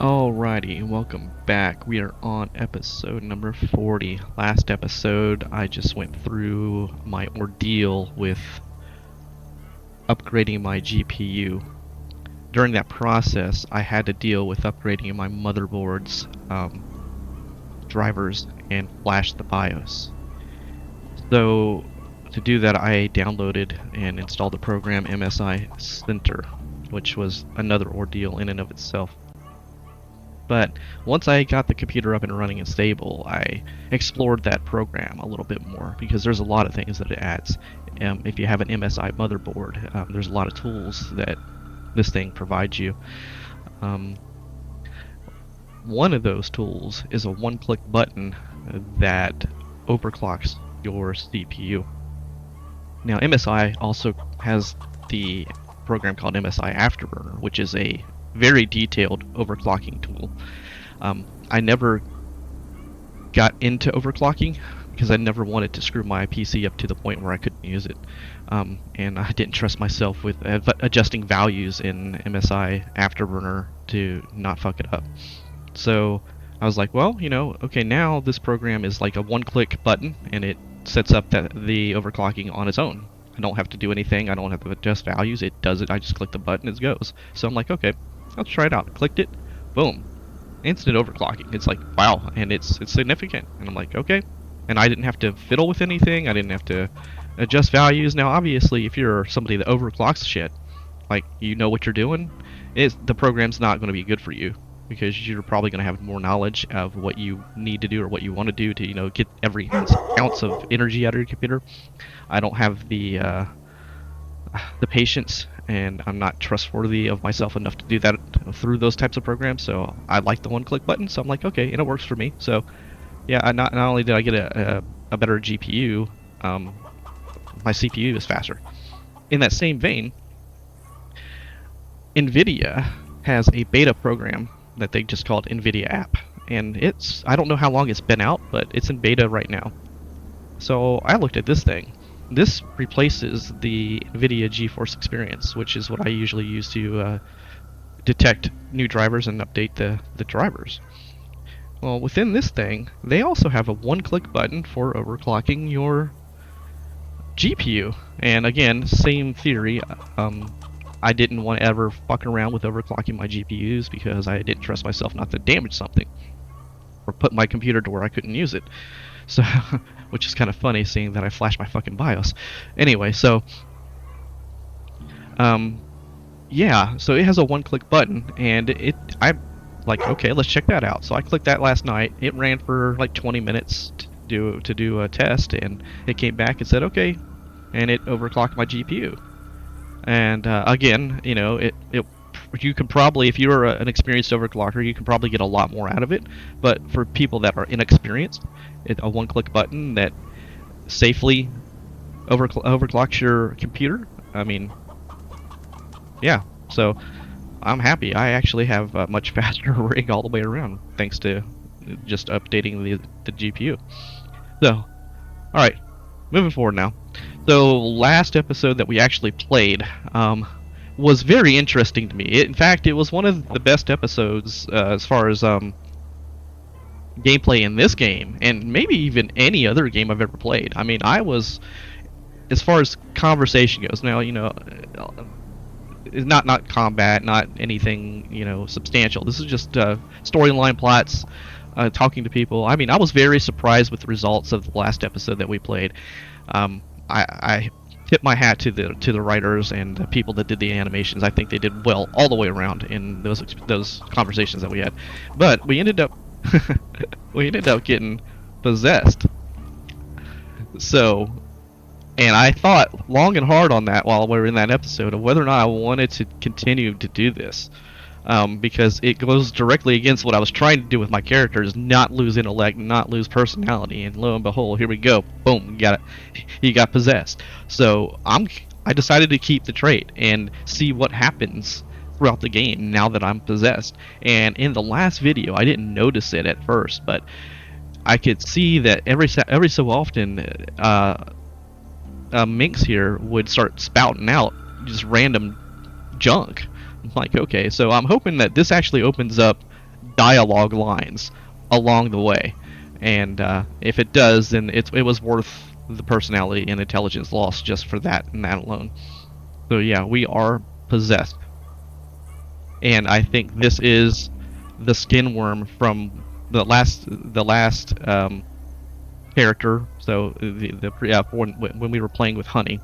Alrighty, welcome back. We are on episode number 40. Last episode, I just went through my ordeal with upgrading my GPU. During that process, I had to deal with upgrading my motherboard's drivers and flash the BIOS. So, to do that, I downloaded and installed the program MSI Center, which was another ordeal in and of itself. But once I got the computer up and running and stable, I explored that program a little bit more because there's a lot of things that it adds. If you have an MSI motherboard, there's a lot of tools that this thing provides you. One of those tools is a one-click button that overclocks your CPU. Now, MSI also has the program called MSI Afterburner, which is a very detailed overclocking tool. I never got into overclocking because I never wanted to screw my PC up to the point where I couldn't use it. And I didn't trust myself with adjusting values in MSI Afterburner to not fuck it up. So I was like, well, okay, now this program is like a one-click button and it sets up the overclocking on its own. I don't have to do anything. I don't have to adjust values. It does it. I just click the button, it goes. So I'm like, okay, let's try it out. Clicked it, boom, instant overclocking. It's like, wow, and it's significant. And I'm like, okay. And I didn't have to fiddle with anything. I didn't have to adjust values. Now, obviously, if you're somebody that overclocks shit, like you know what you're doing, the program's not going to be good for you because you're probably going to have more knowledge of what you need to do or what you want to do to, get every ounce of energy out of your computer. I don't have the patience, and I'm not trustworthy of myself enough to do that through those types of programs. So I like the one-click button. So I'm like, okay, and it works for me. So yeah, not only did I get a better GPU, my CPU is faster. In that same vein, NVIDIA has a beta program that they just called NVIDIA App, and I don't know how long it's been out, but it's in beta right now. So I looked at this thing. This replaces the NVIDIA GeForce Experience, which is what I usually use to detect new drivers and update the drivers. Well, within this thing, they also have a one-click button for overclocking your GPU. And again, same theory. I didn't want to ever fuck around with overclocking my GPUs because I didn't trust myself not to damage something or put my computer to where I couldn't use it. So, which is kind of funny seeing that I flashed my fucking BIOS. Anyway, so yeah, so it has a one-click button, and I'm like, okay, let's check that out. So I clicked that last night. It ran for like 20 minutes to do a test, and it came back and said, okay, and it overclocked my GPU. And again, you can probably, if you're an experienced overclocker, you can probably get a lot more out of it. But for people that are inexperienced, a one-click button that safely overclocks your computer, I mean, yeah. So I'm happy. I actually have a much faster rig all the way around, thanks to just updating the GPU. So, all right, moving forward now. So last episode that we actually played was very interesting to me. In fact, it was one of the best episodes as far as gameplay in this game, and maybe even any other game I've ever played. I mean, I was, as far as conversation goes, now, it's not combat, not anything, substantial. This is just storyline plots, talking to people. I mean, I was very surprised with the results of the last episode that we played. I tip my hat to the writers and the people that did the animations. I think they did well all the way around in those conversations that we had. But we ended up getting possessed. So, and I thought long and hard on that while we were in that episode of whether or not I wanted to continue to do this. Because it goes directly against what I was trying to do with my characters, not lose intellect, not lose personality, and lo and behold, here we go, boom, he got possessed. So I decided to keep the trait and see what happens throughout the game now that I'm possessed. And in the last video, I didn't notice it at first, but I could see that every so often, Minx here would start spouting out just random junk. I'm like, okay, so I'm hoping that this actually opens up dialogue lines along the way, and if it does, then it was worth the personality and intelligence loss just for that and that alone. So yeah, we are possessed, and I think this is the skin worm from the last character. So when we were playing with Honey,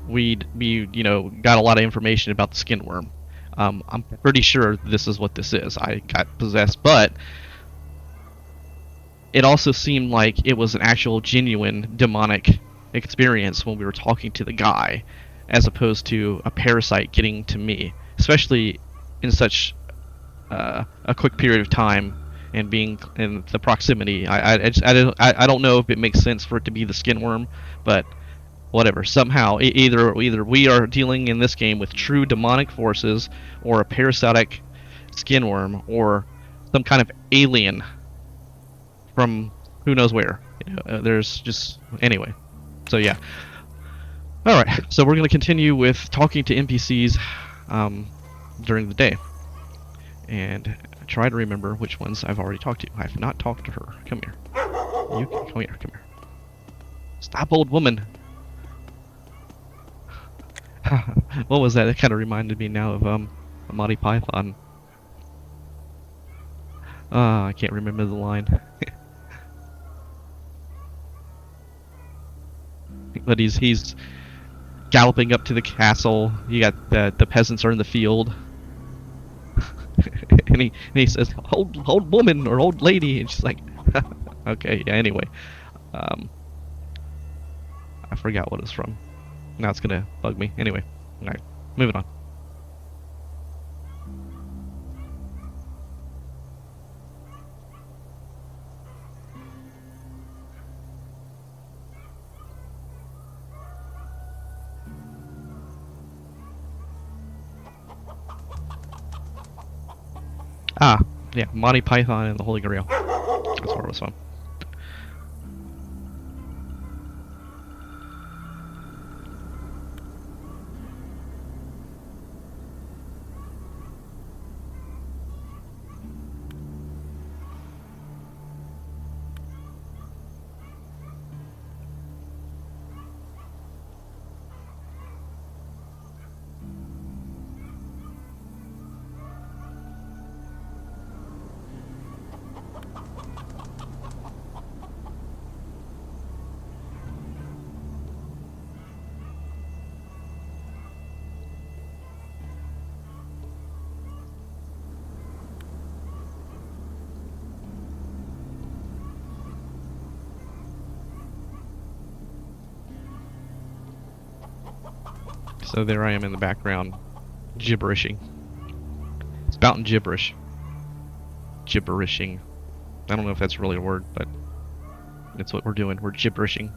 we got a lot of information about the skin worm. I'm pretty sure this is what this is. I got possessed, but it also seemed like it was an actual genuine demonic experience when we were talking to the guy, as opposed to a parasite getting to me, especially in such a quick period of time and being in the proximity. I don't know if it makes sense for it to be the skin worm, but whatever. Somehow, either we are dealing in this game with true demonic forces, or a parasitic skin worm, or some kind of alien from who knows where. There's just anyway. So yeah. All right. So we're gonna continue with talking to NPCs during the day, and try to remember which ones I've already talked to. I have not talked to her. Come here. You come here. Come here. Stop, old woman. What was that? It kind of reminded me now of Monty Python. I can't remember the line. But he's galloping up to the castle. You got the peasants are in the field, and he says, "Old woman," or "old lady," and she's like, "Okay, yeah." Anyway, I forgot what it's from. Now it's gonna bug me. Anyway, all right, moving on. Ah, yeah, Monty Python and the Holy Grail. That's where it was from. So there I am in the background, gibberishing. Spouting gibberish. Gibberishing. I don't know if that's really a word, but it's what we're doing. We're gibberishing.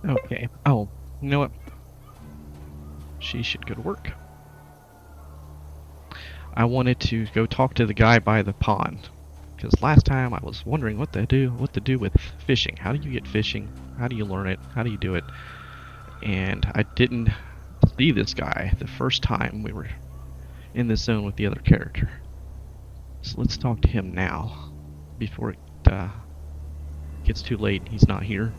Okay. Oh, you know what? She should go to work. I wanted to go talk to the guy by the pond. Because last time I was wondering what to do with fishing. How do you get fishing? How do you learn it? How do you do it? And I didn't see this guy the first time we were in this zone with the other character. So let's talk to him now, before it gets too late and he's not here.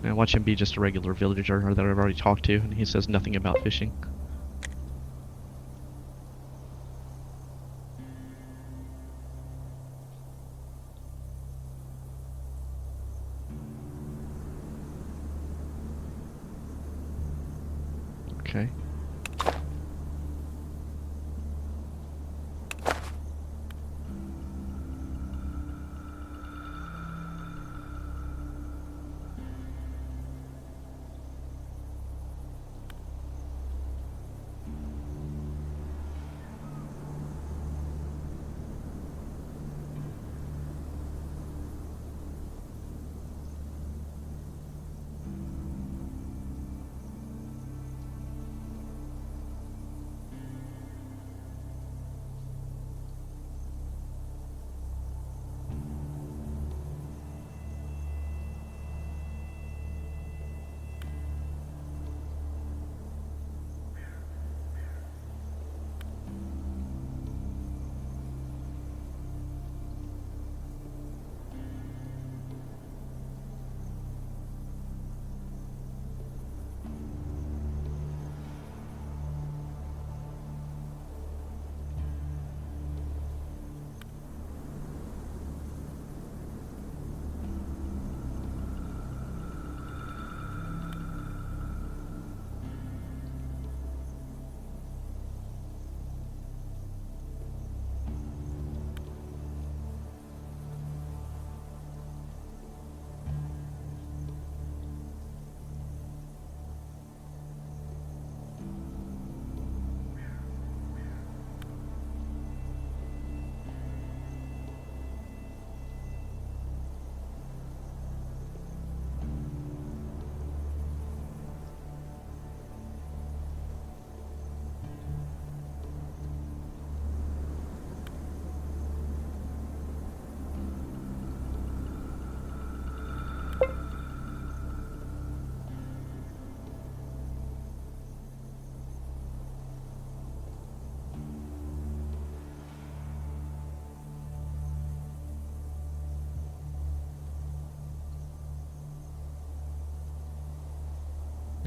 And I watch him be just a regular villager that I've already talked to, and he says nothing about fishing. Okay.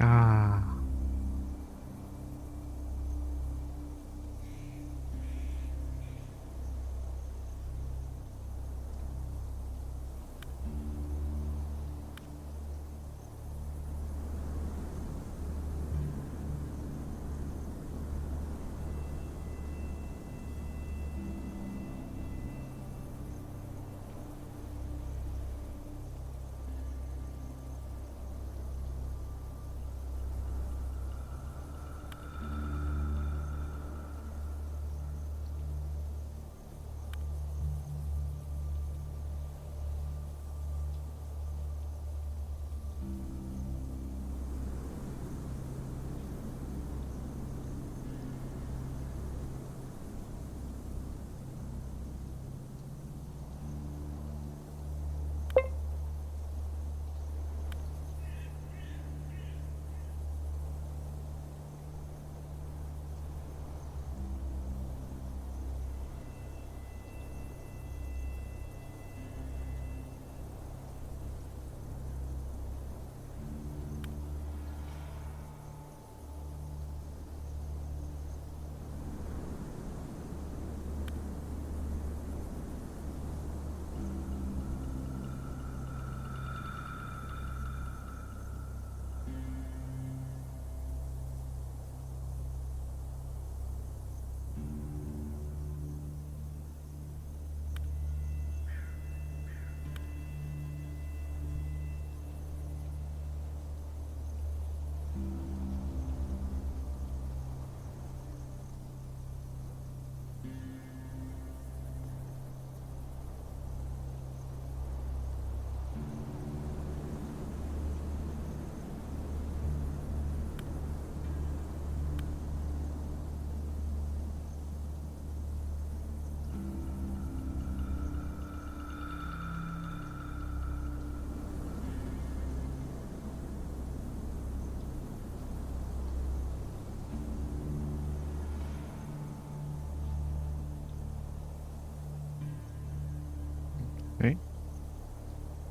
Ah.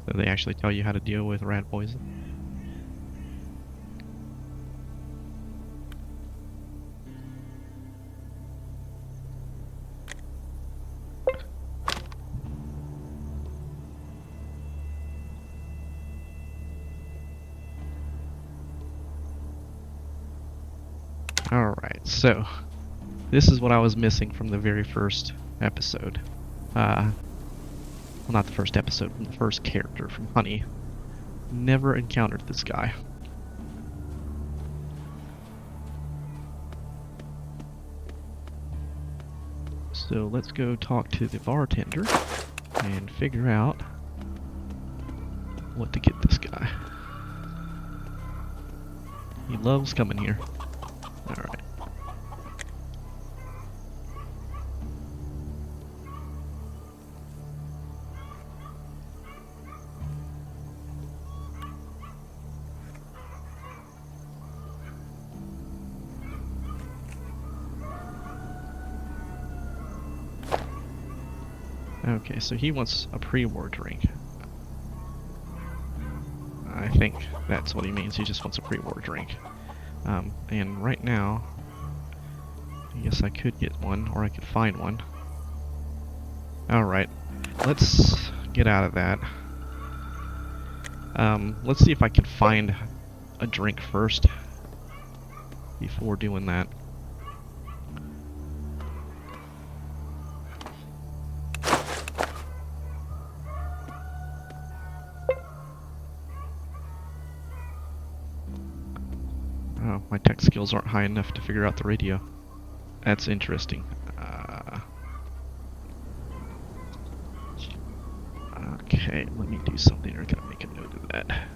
So they actually tell you how to deal with rat poison. Alright, so this is what I was missing from the very first episode. Well, not the first episode, from the first character, from Honey. Never encountered this guy. So let's go talk to the bartender and figure out what to get this guy. He loves coming here. Alright. Okay, so he wants a pre-war drink. I think that's what he means. He just wants a pre-war drink. And right now, I guess I could get one, or I could find one. Alright, let's get out of that. Let's see if I can find a drink first before doing that. Oh, my tech skills aren't high enough to figure out the radio. That's interesting. Okay, let me do something. I gotta make a note of that.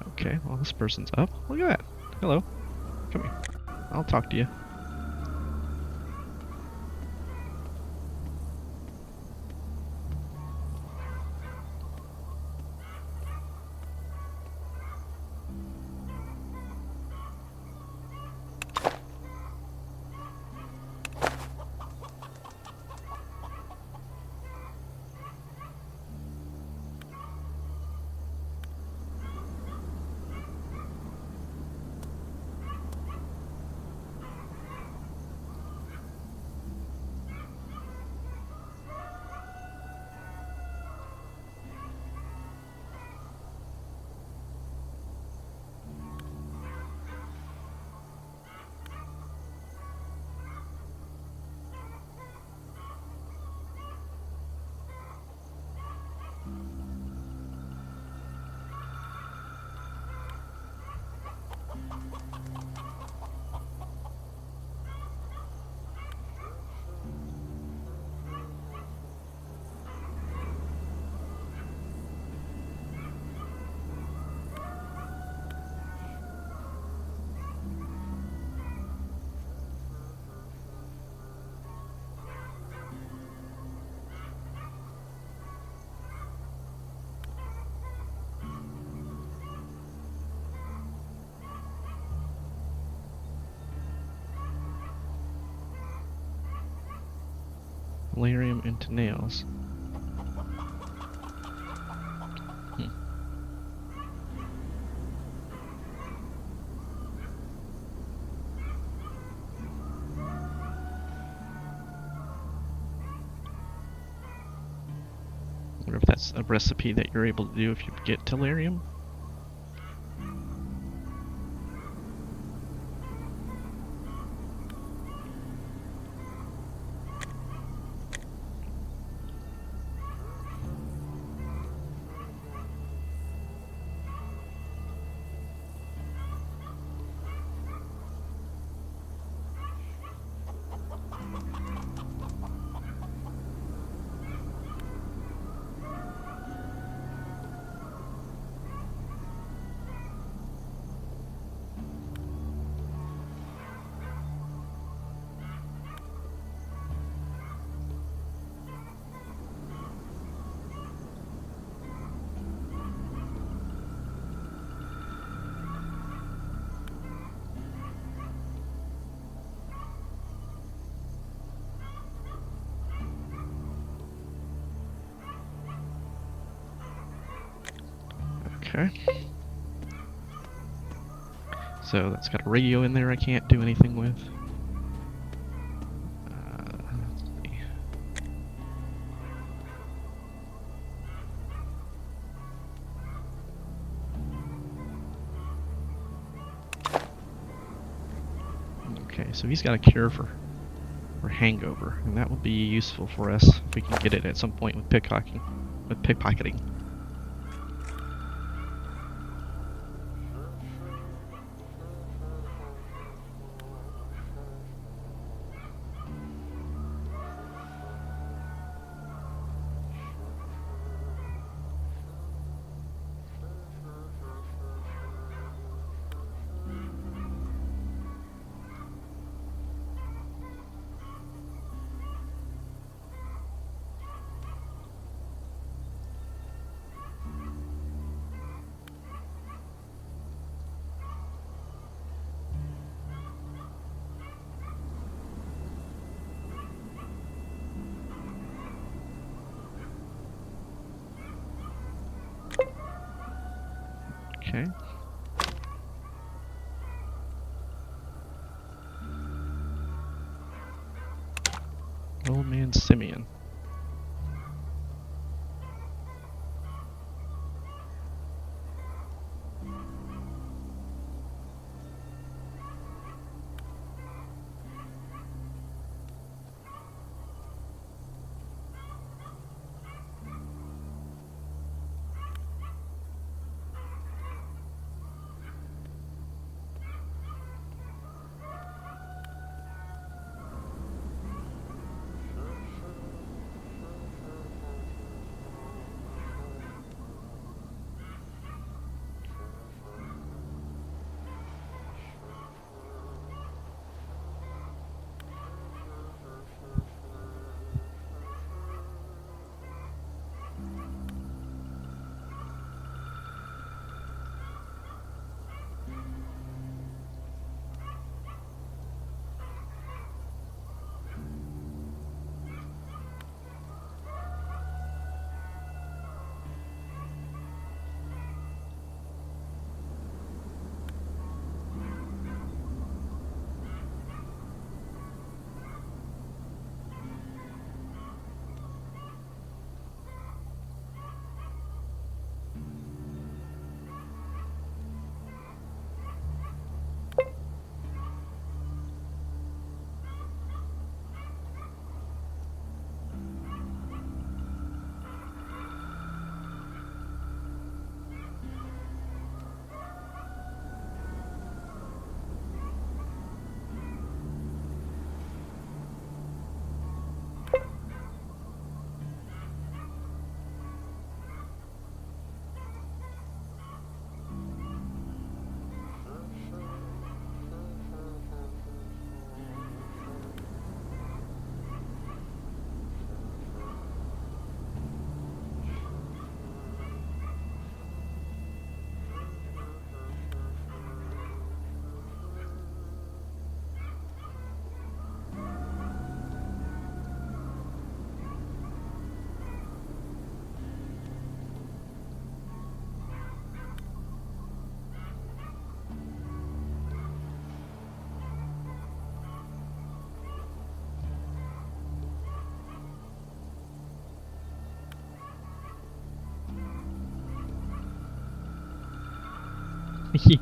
Okay, well this person's up. Look at that. Hello. Come here. I'll talk to you. Valerium into nails. I wonder if that's a recipe that you're able to do if you get tellurium. Okay. So that's got a radio in there I can't do anything with. Let's see. Okay, so he's got a cure for hangover, and that will be useful for us if we can get it at some point with pickpocketing. Okay. Old man Simeon.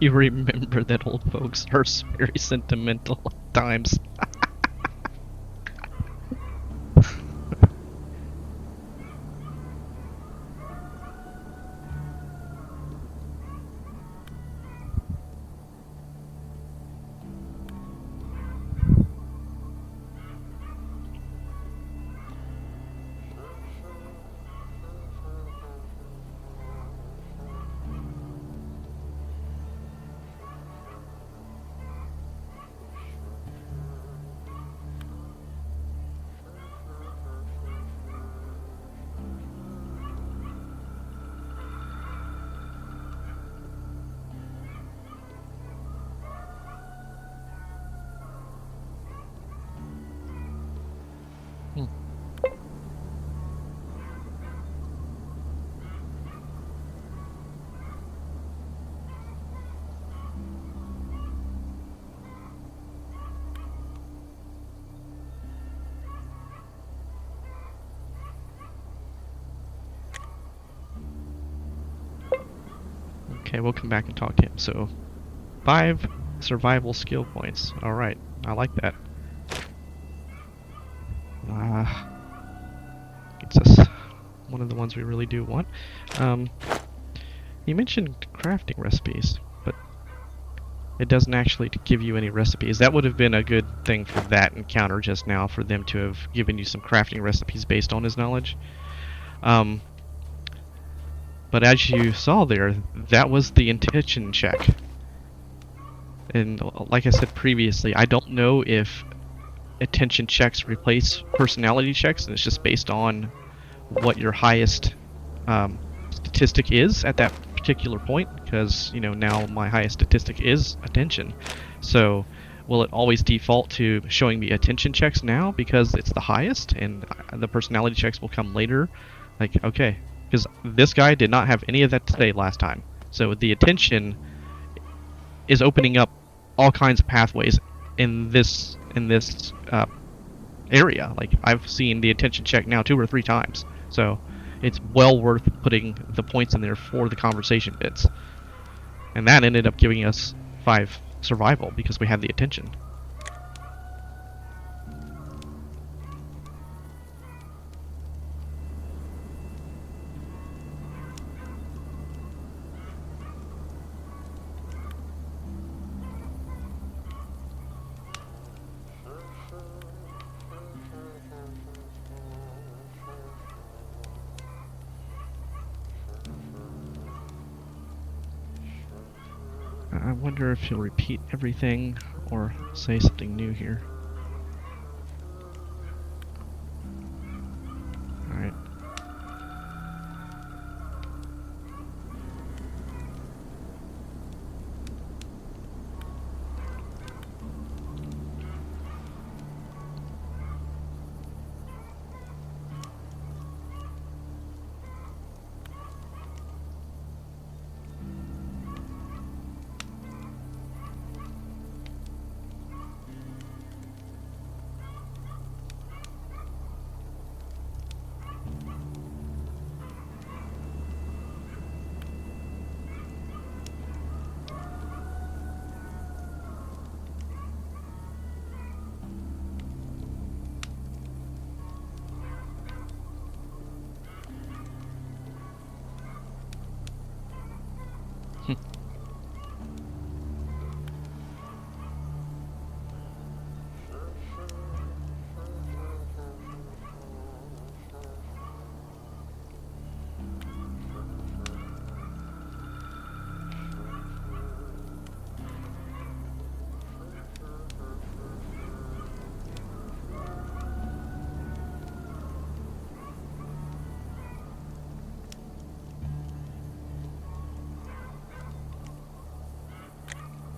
You remember that old folks are very sentimental at times. Hmm. Okay, we'll come back and talk to him. So, 5 survival skill points. Alright, I like that. It's us one of the ones we really do want. You mentioned crafting recipes, but it doesn't actually give you any recipes. That would have been a good thing for that encounter just now, for them to have given you some crafting recipes based on his knowledge. But as you saw there, that was the intention check. And like I said previously, I don't know if attention checks replace personality checks, and it's just based on what your highest statistic is at that particular point, because, you know, now my highest statistic is attention. So will it always default to showing me attention checks now because it's the highest, and the personality checks will come later? Like, okay, because this guy did not have any of that today last time. So the attention is opening up all kinds of pathways in this area. Like, I've seen the attention check now 2 or 3 times. So it's well worth putting the points in there for the conversation bits. And that ended up giving us 5 survival because we had the attention. I wonder if he'll repeat everything or say something new here. Alright.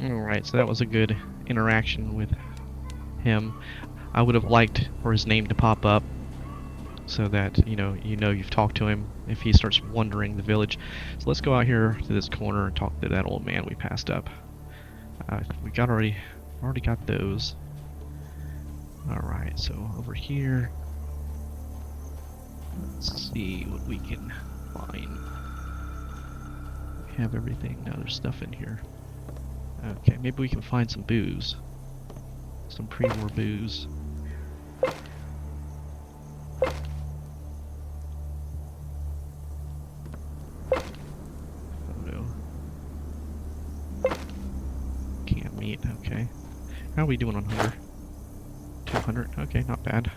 Alright, so that was a good interaction with him. I would have liked for his name to pop up so that you know you've talked to him if he starts wandering the village. So let's go out here to this corner and talk to that old man we passed up. We already got those. Alright, so over here, let's see what we can find. We have everything. Now there's stuff in here. Okay, maybe we can find some booze. Some pre-war booze. Photo. Can't meet, okay. How are we doing on hunger? 200, okay, not bad.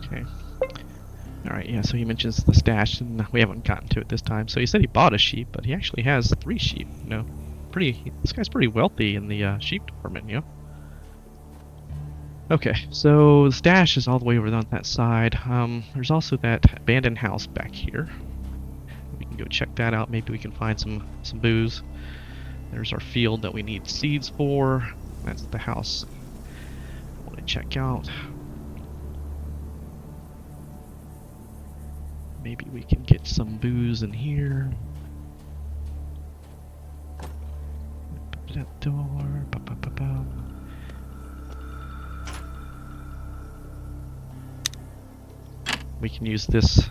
Okay. Alright, yeah, so he mentions the stash, and we haven't gotten to it this time. So he said he bought a sheep, but he actually has 3 sheep, you know. This guy's pretty wealthy in the sheep department, you know. Okay, so the stash is all the way over on that side. There's also that abandoned house back here. We can go check that out. Maybe we can find some booze. There's our field that we need seeds for. That's the house I want to check out. Maybe we can get some booze in here. That door. We can use this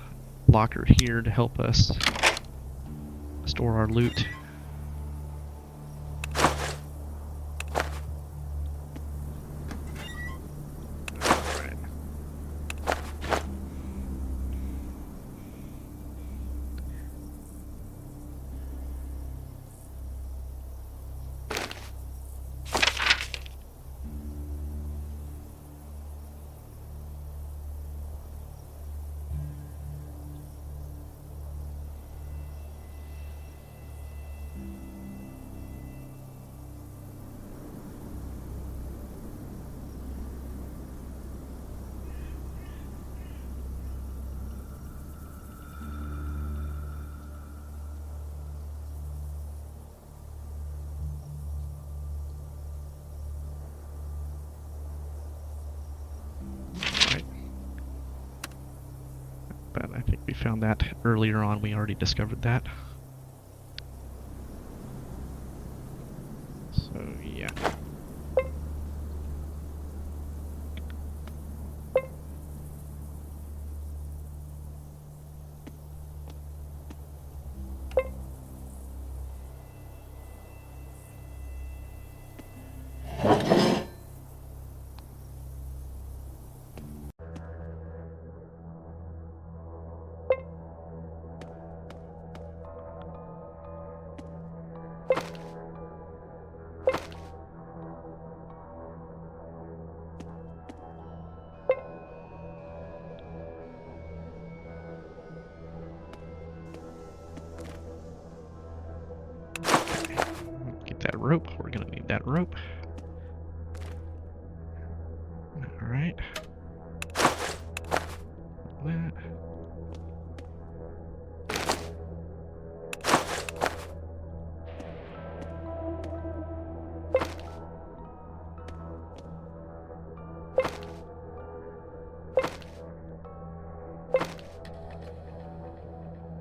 locker here to help us store our loot. But I think we found that earlier on. We already discovered that. So, yeah. Get that rope. We're gonna need that rope. Alright. That.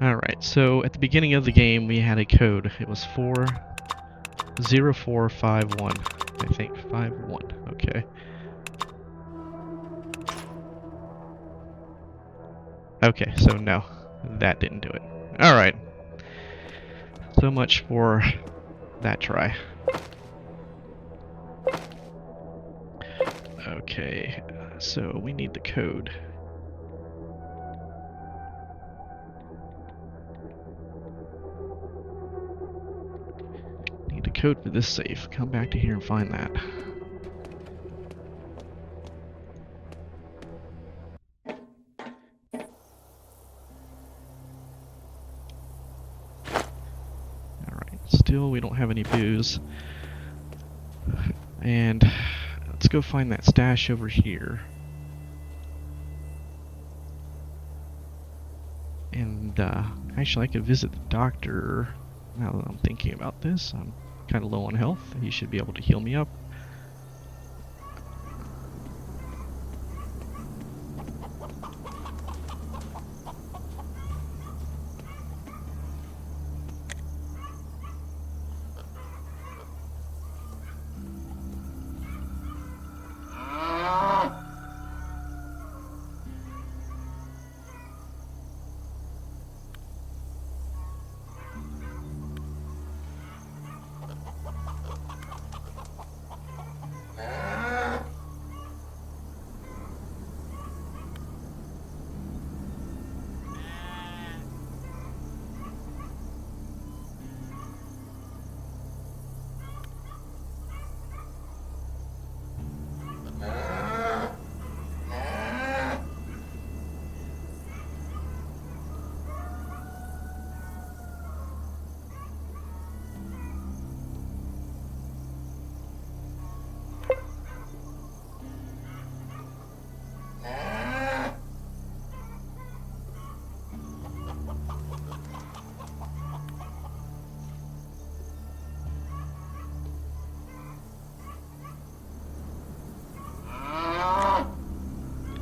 Alright, so at the beginning of the game we had a code. It was 40451. I think 51. Okay. Okay, so no, that didn't do it. Alright. So much for that try. Okay, so we need the code. Need a code for this safe. Come back to here and find that. Alright, still we don't have any booze. And let's go find that stash over here. And actually I could visit the doctor. Now that I'm thinking about this, I'm kind of low on health. He should be able to heal me up.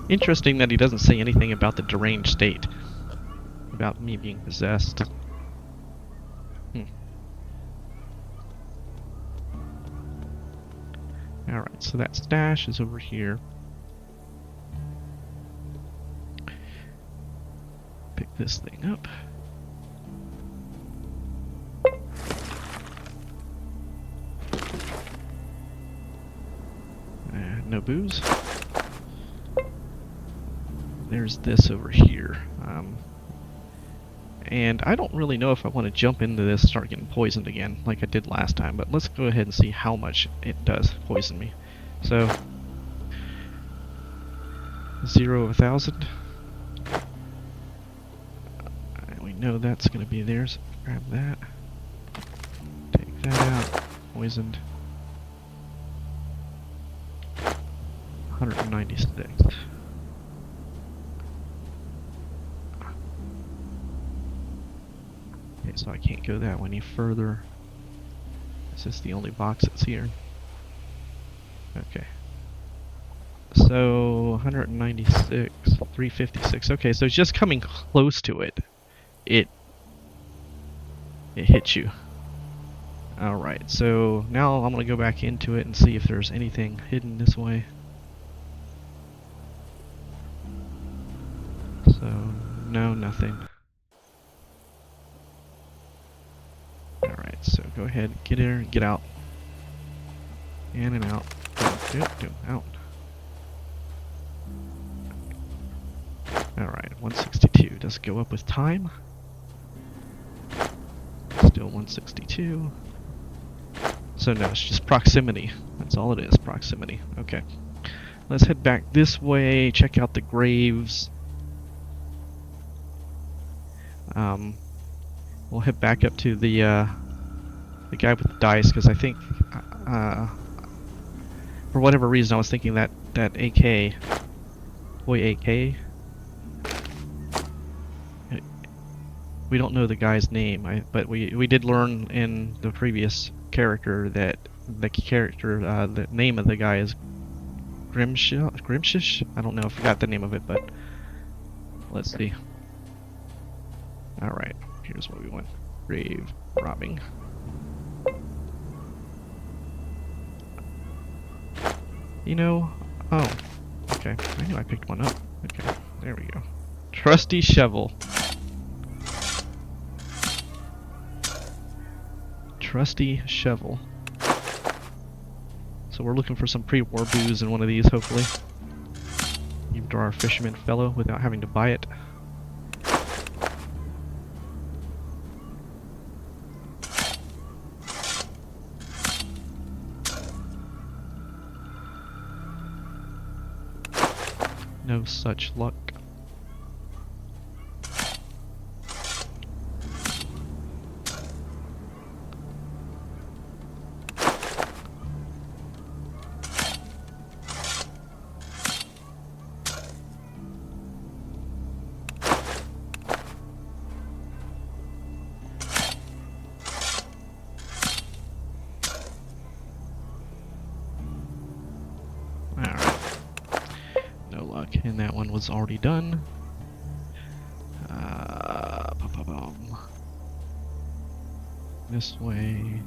Interesting that he doesn't say anything about the deranged state. About me being possessed. Alright, so that stash is over here. Pick this thing up. No booze. There's this over here. And I don't really know if I want to jump into this and start getting poisoned again like I did last time, but let's go ahead and see how much it does poison me. So, 0 of 1,000. We know that's going to be there, so grab that. Take that out. Poisoned. 196. Okay, so I can't go that way any further. Is this the only box that's here? Okay. So 196, 356. Okay, so it's just coming close to it. It hits you. Alright, so now I'm gonna go back into it and see if there's anything hidden this way. So, no, nothing. Alright, so go ahead, get in and get out. In and out. Out. Alright, 162. Does it go up with time? Still 162. So no, it's just proximity. That's all it is, proximity. Okay. Let's head back this way, check out the graves. We'll head back up to the guy with the dice, because I think, for whatever reason, I was thinking that AK, boy AK, we don't know the guy's name, but we did learn in the previous character that the name of the guy is Grimshish? I don't know, I forgot the name of it, but let's see. Alright, here's what we want. Grave robbing. You know, oh, okay, I knew I picked one up. Okay, there we go. Trusty shovel. Trusty shovel. So we're looking for some pre-war booze in one of these, hopefully. Even to our fisherman fellow without having to buy it. No such luck. And that one was already done. This way.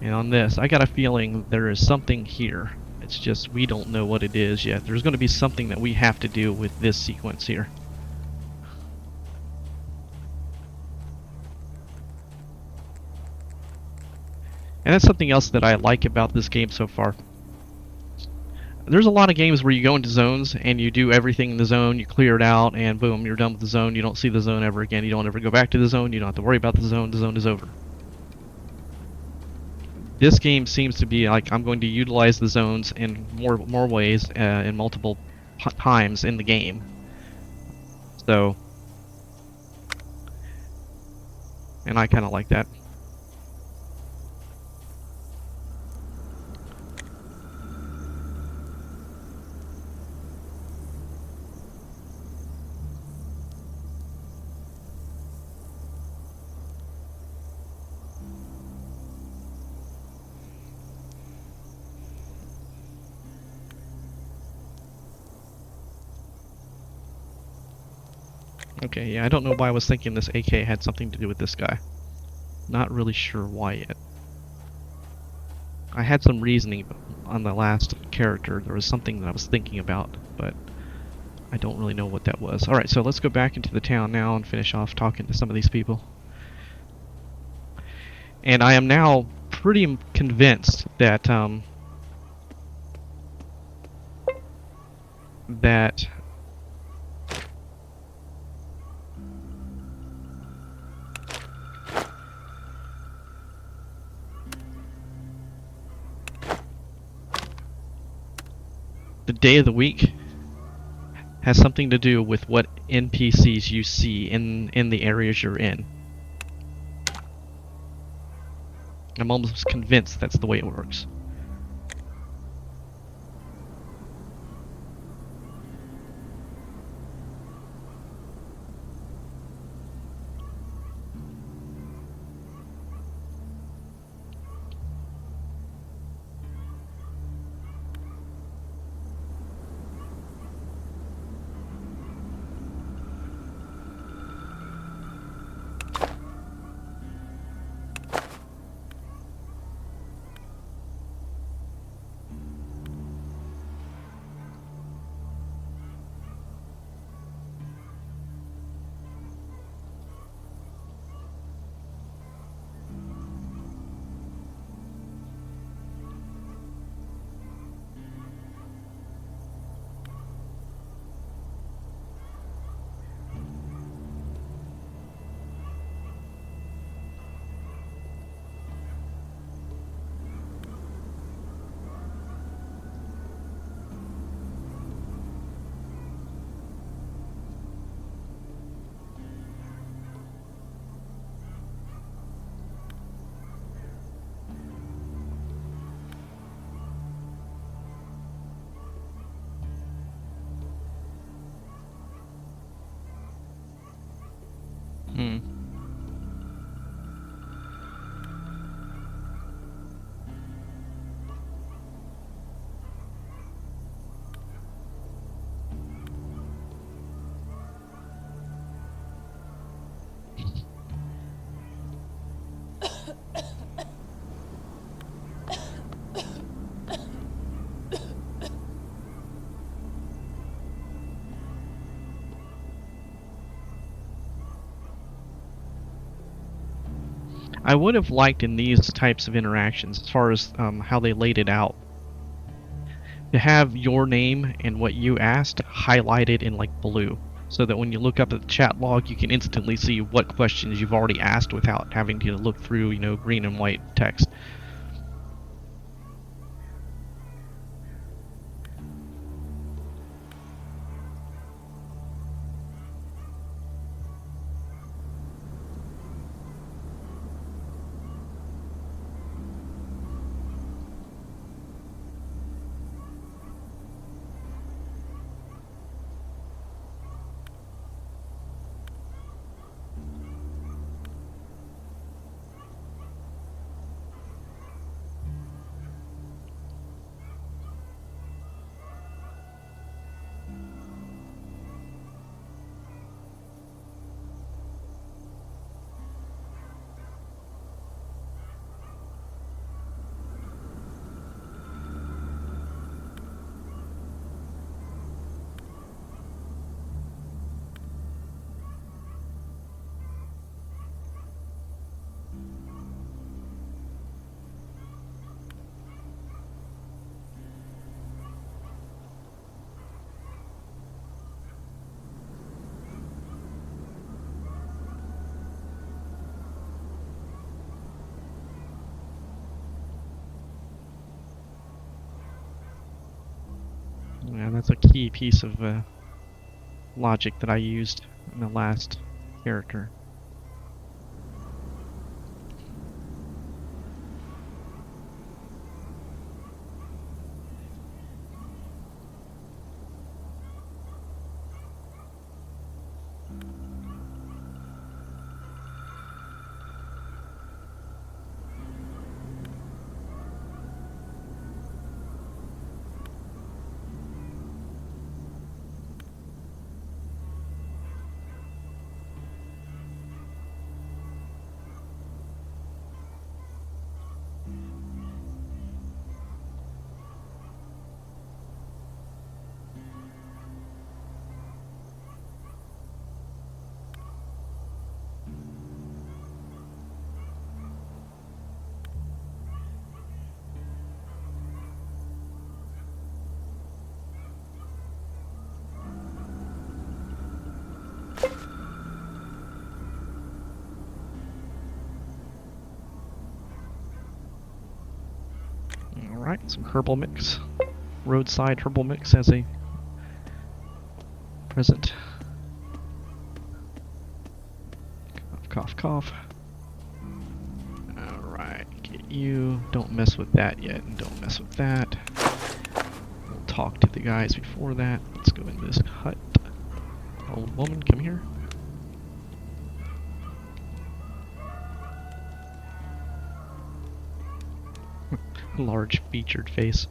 And on this, I got a feeling there is something here. It's just we don't know what it is yet. There's going to be something that we have to do with this sequence here. And that's something else that I like about this game so far. There's a lot of games where you go into zones and you do everything in the zone, you clear it out, and boom, you're done with the zone. You don't see the zone ever again. You don't ever go back to the zone. You don't have to worry about the zone. The zone is over. This game seems to be like I'm going to utilize the zones in more ways, in multiple times in the game. So, and I kind of like that. Okay, yeah, I don't know why I was thinking this AK had something to do with this guy. Not really sure why yet. I had some reasoning on the last character. There was something that I was thinking about, but I don't really know what that was. Alright, so let's go back into the town now and finish off talking to some of these people. And I am now pretty convinced that, that the day of the week has something to do with what NPCs you see in the areas you're in. I'm almost convinced that's the way it works. Hmm. I would have liked in these types of interactions, as far as how they laid it out, to have your name and what you asked highlighted in like blue, so that when you look up at the chat log, you can instantly see what questions you've already asked without having to look through, green and white text. Yeah, that's a key piece of logic that I used in the last character. Alright, some herbal mix. Roadside herbal mix as a present. Cough, cough, cough. Alright, get you. Don't mess with that yet, and don't mess with that. We'll talk to the guys before that. Let's go in this hut. Old woman, come here. Large featured face.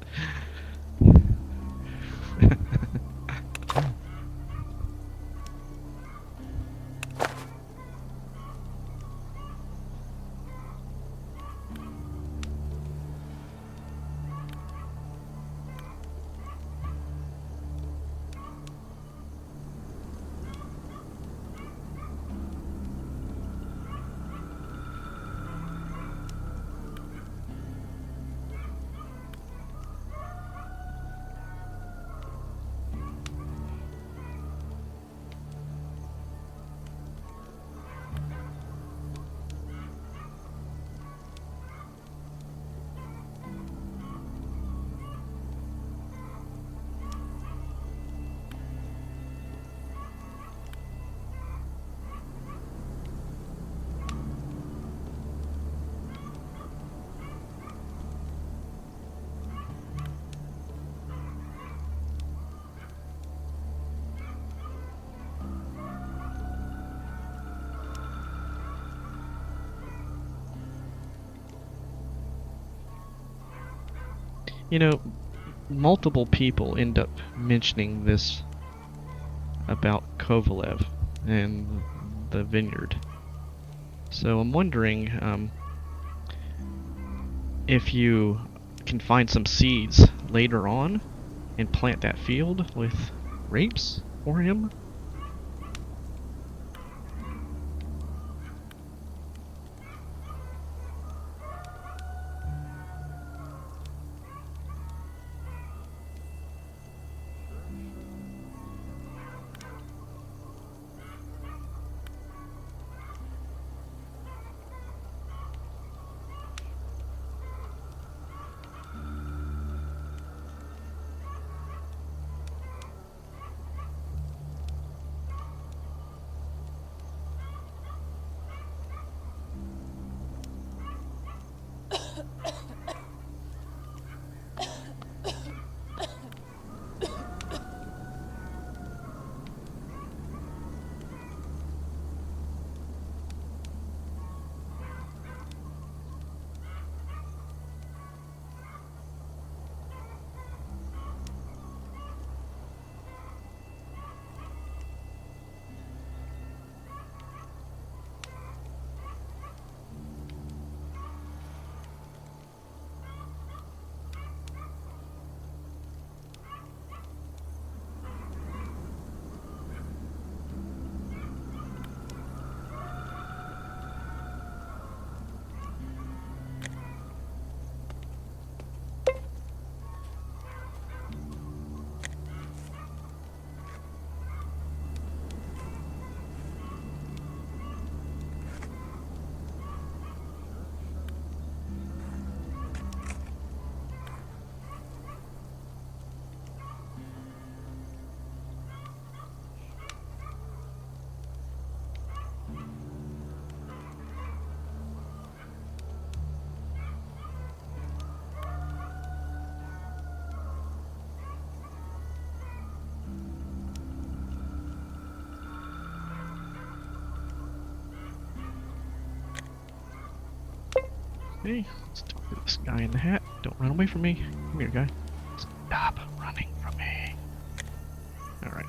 You know, multiple people end up mentioning this about Kovalev and the vineyard. So I'm wondering if you can find some seeds later on and plant that field with grapes for him. Okay, let's talk to this guy in the hat. Don't run away from me. Come here, guy. Stop running from me. Alright.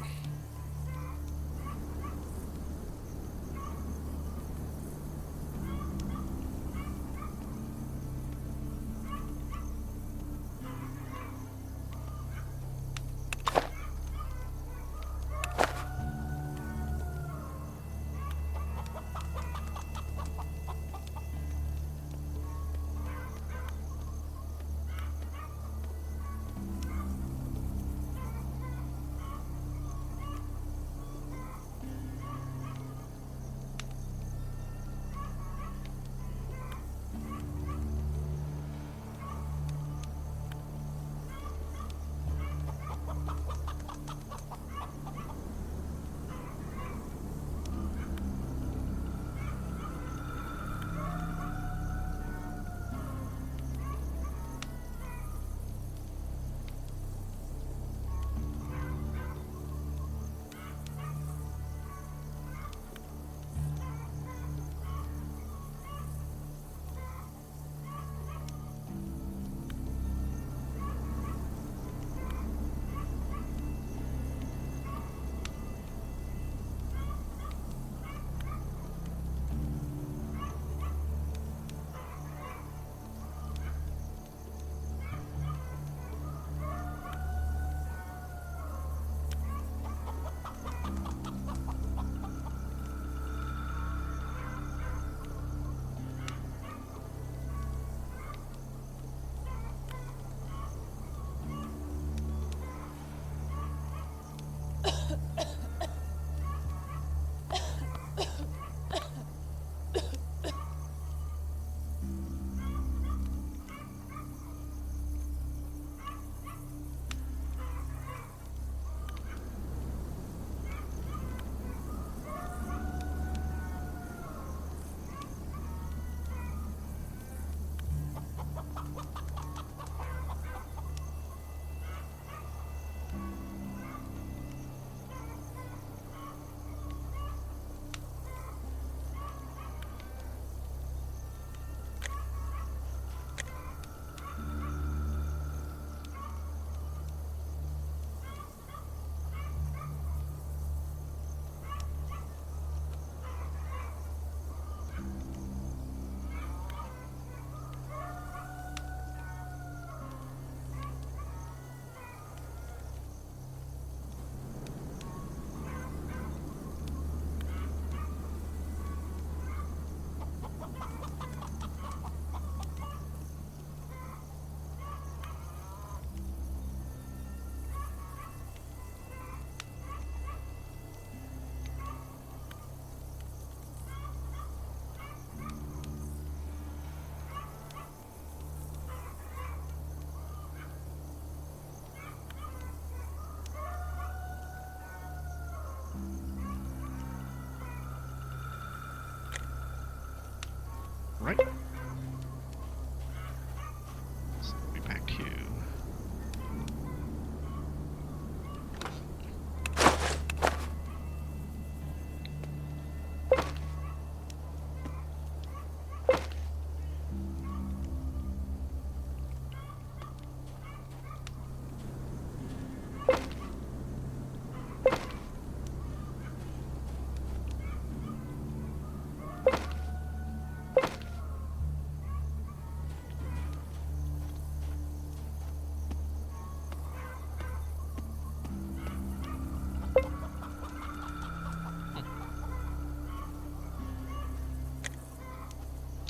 Alright. So we'll be back to...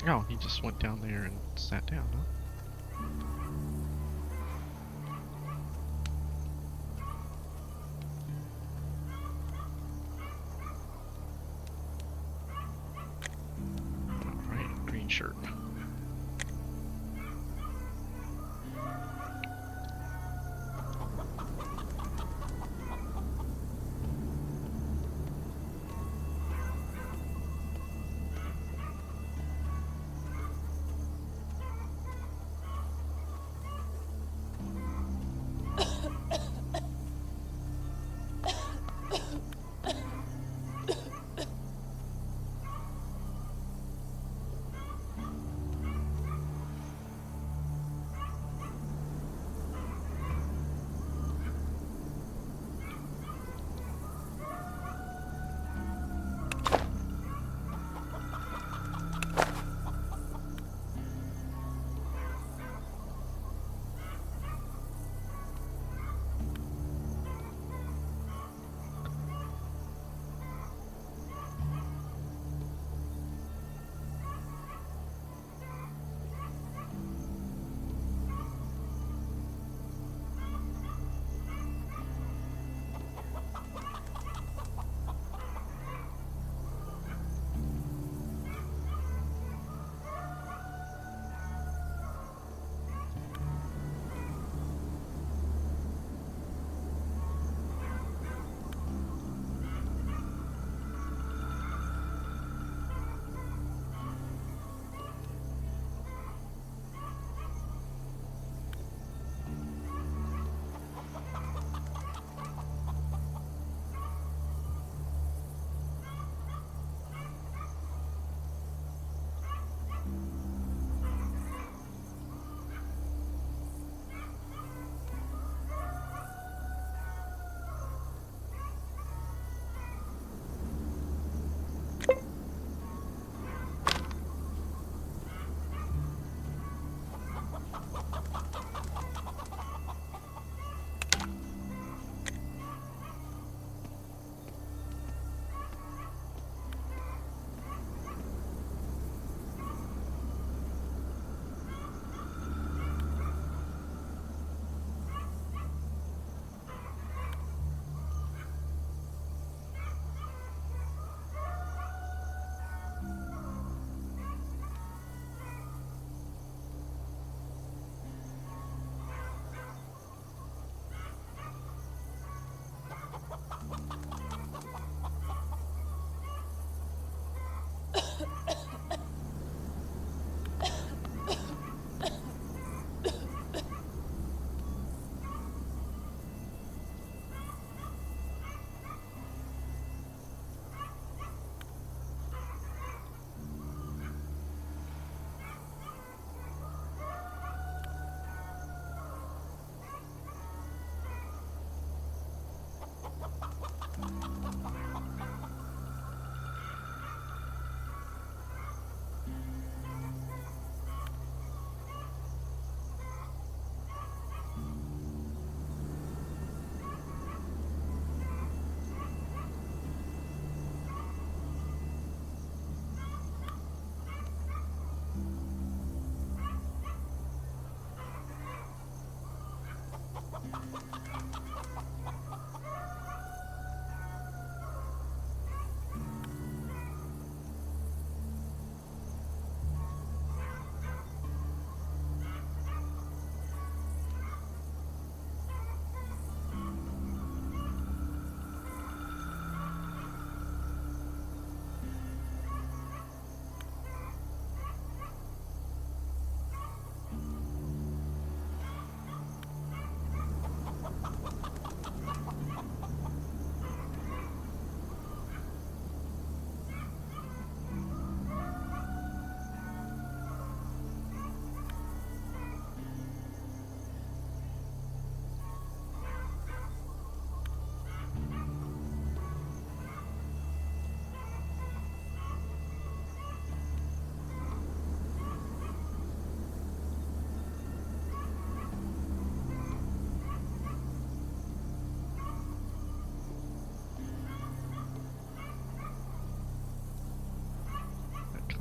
Oh, he just went down there and sat down, huh? Alright, green shirt.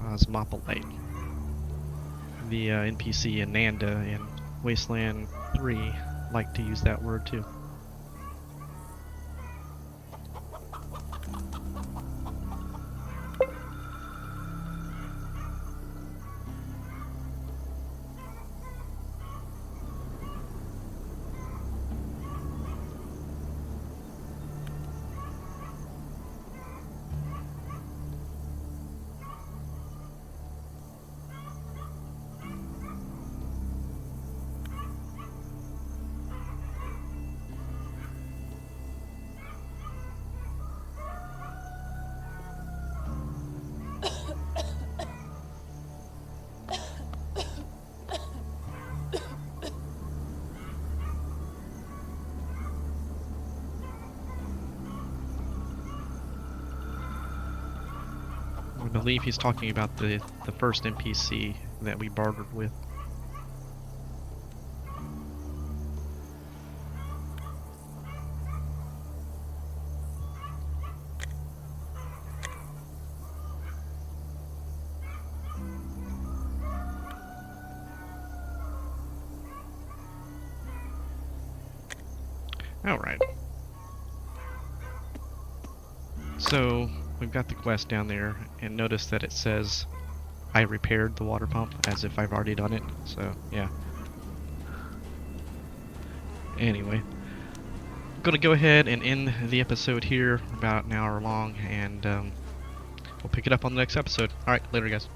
Cosmopolite. The NPC in Nanda in Wasteland 3 like to use that word too. I believe he's talking about the first NPC that we bartered with. Alright. So, we've got the quest down there, and notice that it says I repaired the water pump, as if I've already done it, so yeah. Anyway, I'm gonna go ahead and end the episode here, about an hour long, and we'll pick it up on the next episode. Alright, later guys.